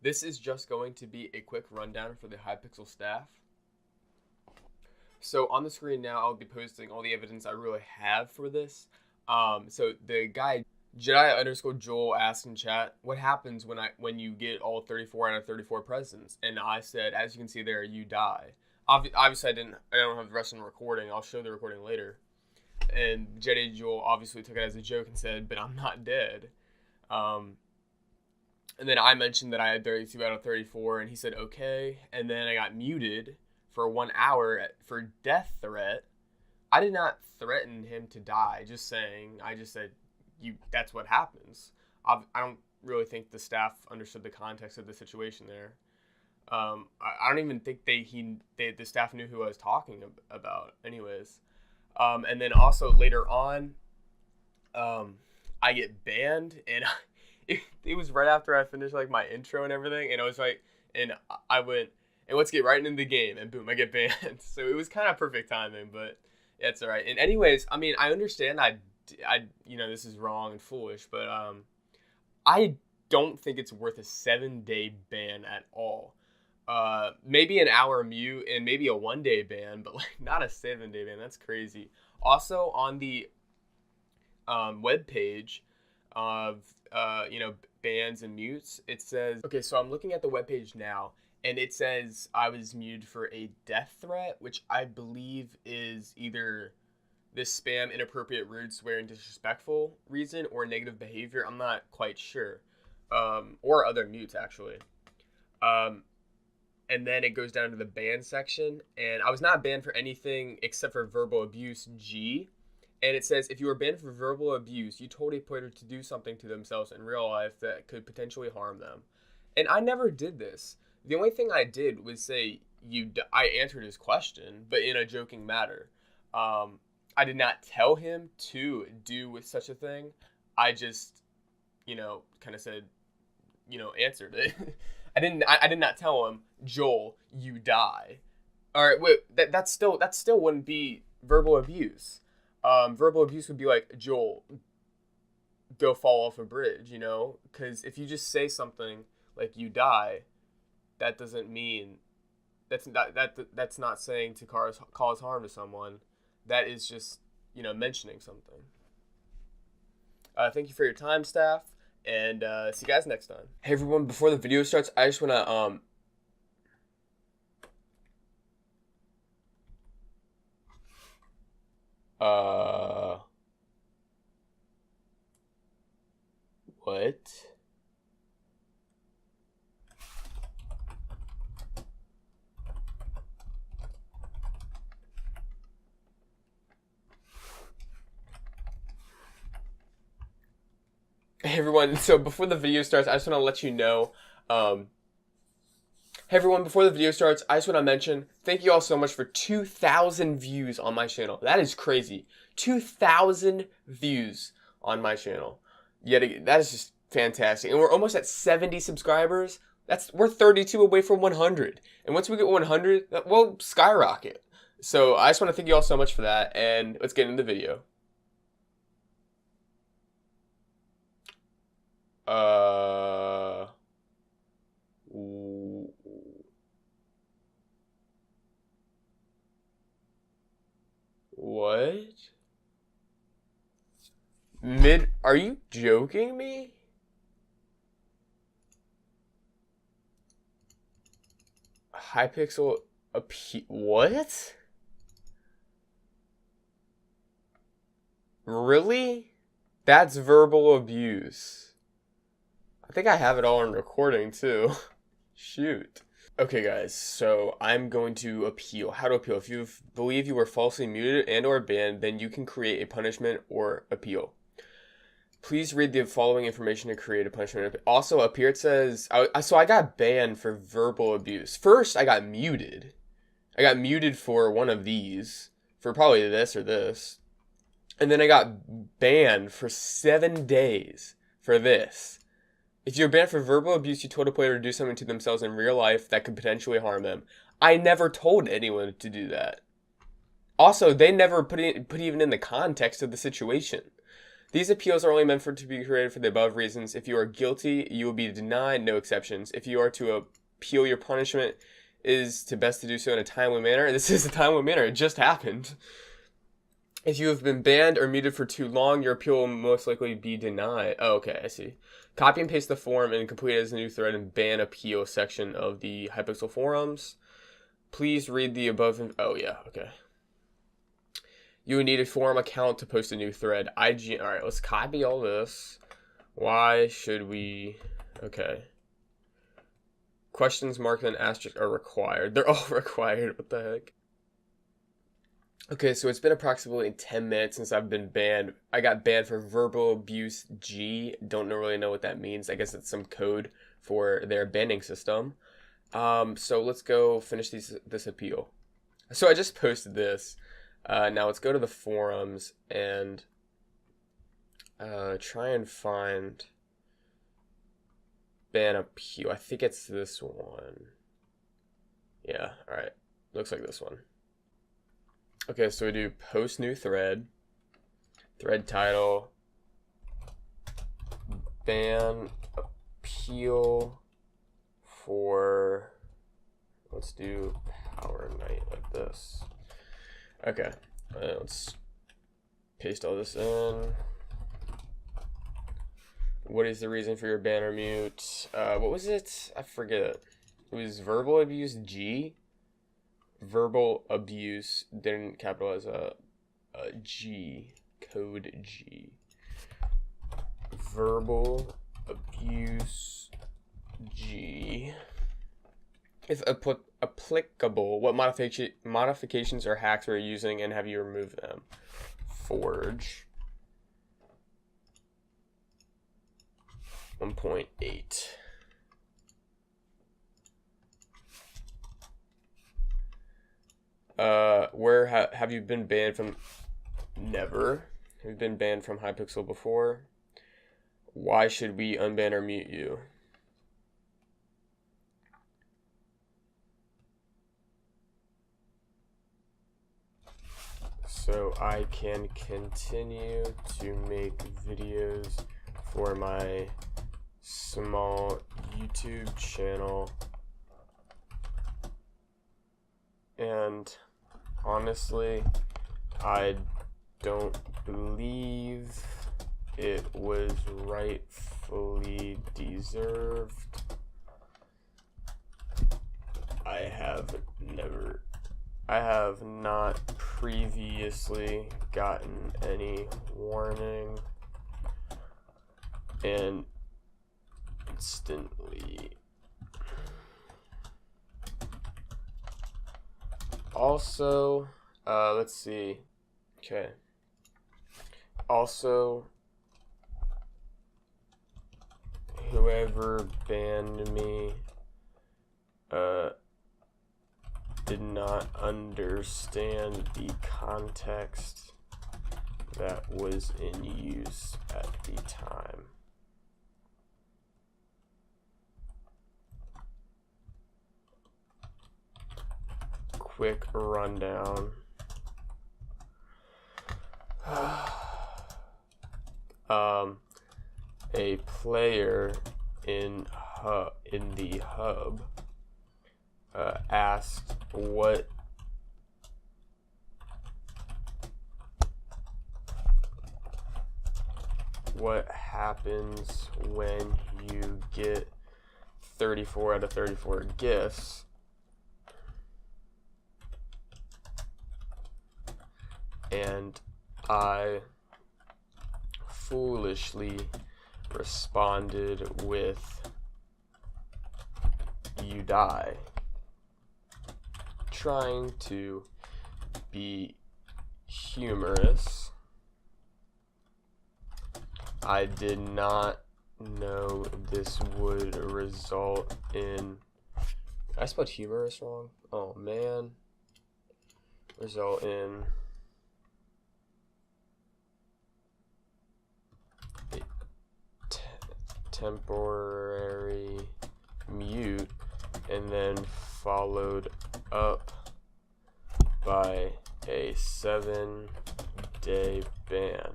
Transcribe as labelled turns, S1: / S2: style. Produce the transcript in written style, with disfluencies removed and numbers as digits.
S1: This is just going to be a quick rundown for the Hypixel staff. So on the screen now, I'll be posting all the evidence I really have for this. So the guy Jedi_Joel asked in chat, what happens when you get all 34 out of 34 presents? And I said, as you can see there, you die. Obviously, I don't have the rest of the recording. I'll show the recording later. And Jedi Joel obviously took it as a joke and said, but I'm not dead. And then I mentioned that I had 32 out of 34, and he said, okay. And then I got muted for 1 hour for death threat. I did not threaten him to die, just saying. I just said, that's what happens. I don't really think the staff understood the context of the situation there. I don't even think the staff knew who I was talking about anyways. And then also later on, I get banned, and it was right after I finished like my intro and everything, and I was like, and I went, and let's get right into the game, and boom, I get banned. So it was kind of perfect timing, but yeah, it's all right. And anyways, I mean, I understand this is wrong and foolish, but I don't think it's worth a 7-day ban at all. Maybe an hour mute and maybe a 1-day ban, but like not a 7-day ban. That's crazy. Also on the web page of bans and mutes, it says, okay, so I'm looking at the webpage now, and it says I was muted for a death threat, which I believe is either this spam, inappropriate, rude, swearing, disrespectful reason, or negative behavior. I'm not quite sure. Or other mutes, actually. And then it goes down to the ban section, and I was not banned for anything except for verbal abuse, G. And it says, if you were banned for verbal abuse, you told a player to do something to themselves in real life that could potentially harm them. And I never did this. The only thing I did was say, I answered his question, but in a joking manner. I did not tell him to do with such a thing. I just, kind of said, answered it. I did not tell him, Joel, you die. All right, wait, that still wouldn't be verbal abuse. Verbal abuse would be like, Joel, go fall off a bridge, because if you just say something like you die, that doesn't mean that's not saying to cause harm to someone. That is just mentioning something. Thank you for your time, staff, and see you guys next time. Hey everyone, before the video starts, I just want to what? Hey everyone, so before the video starts, I just want to let you know, hey everyone, before the video starts, I just want to mention, thank you all so much for 2,000 views on my channel. That is crazy. 2,000 views on my channel. That is just fantastic. And we're almost at 70 subscribers. We're 32 away from 100. And once we get 100, we'll skyrocket. So I just want to thank you all so much for that, and let's get into the video. What? Are you joking me? Hypixel what? Really? That's verbal abuse. I think I have it all on recording too. Shoot. Okay guys, so I'm going to appeal. How to appeal? If you believe you were falsely muted and or banned, then you can create a punishment or appeal. Please read the following information to create a punishment. Also up here it says, so I got banned for verbal abuse. First I got muted. I got muted for one of these, for probably this or this. And then I got banned for 7 days for this. If you're banned for verbal abuse, you told a player to do something to themselves in real life that could potentially harm them. I never told anyone to do that. Also, they never put even in the context of the situation. These appeals are only meant to be created for the above reasons. If you are guilty, you will be denied, no exceptions. If you are to appeal your punishment, is to best to do so in a timely manner. This is a timely manner. It just happened. If you have been banned or muted for too long, your appeal will most likely be denied. Oh, okay, I see. Copy and paste the form and complete it as a new thread in ban appeal section of the Hypixel forums. Please read the above. Oh, yeah, okay. You would need a forum account to post a new thread. IG. All right, let's copy all this. Why should we? Okay. Questions marked with an asterisk are required. They're all required. What the heck? Okay, so it's been approximately 10 minutes since I've been banned. I got banned for verbal abuse G. Don't really know what that means. I guess it's some code for their banning system. So let's go finish this appeal. So I just posted this. Now let's go to the forums and try and find ban appeal. I think it's this one. Yeah, alright. Looks like this one. Okay, so we do post new thread, thread title, ban appeal for, let's do PowerKnight like this. Okay, let's paste all this in. What is the reason for your ban or mute? What was it? I forget. It was verbal abuse G. Verbal abuse, didn't capitalize a G, code G. Verbal abuse G. If applicable, what modifications or hacks are you using and have you removed them? Forge 1.8. Where have you been banned from? Never. Have you been banned from Hypixel before? Why should we unban or mute you? So I can continue to make videos for my small YouTube channel. And honestly, I don't believe it was rightfully deserved. I have not previously gotten any warning and instantly. Also, let's see. Okay. Also, whoever banned me did not understand the context that was in use at the time. Quick rundown. A player in the hub asked what happens when you get 34 out of 34 gifts. And I foolishly responded with, "You die," trying to be humorous. I did not know this would result in, I spelled humorous wrong. Oh man. Result in temporary mute, and then followed up by a 7-day ban.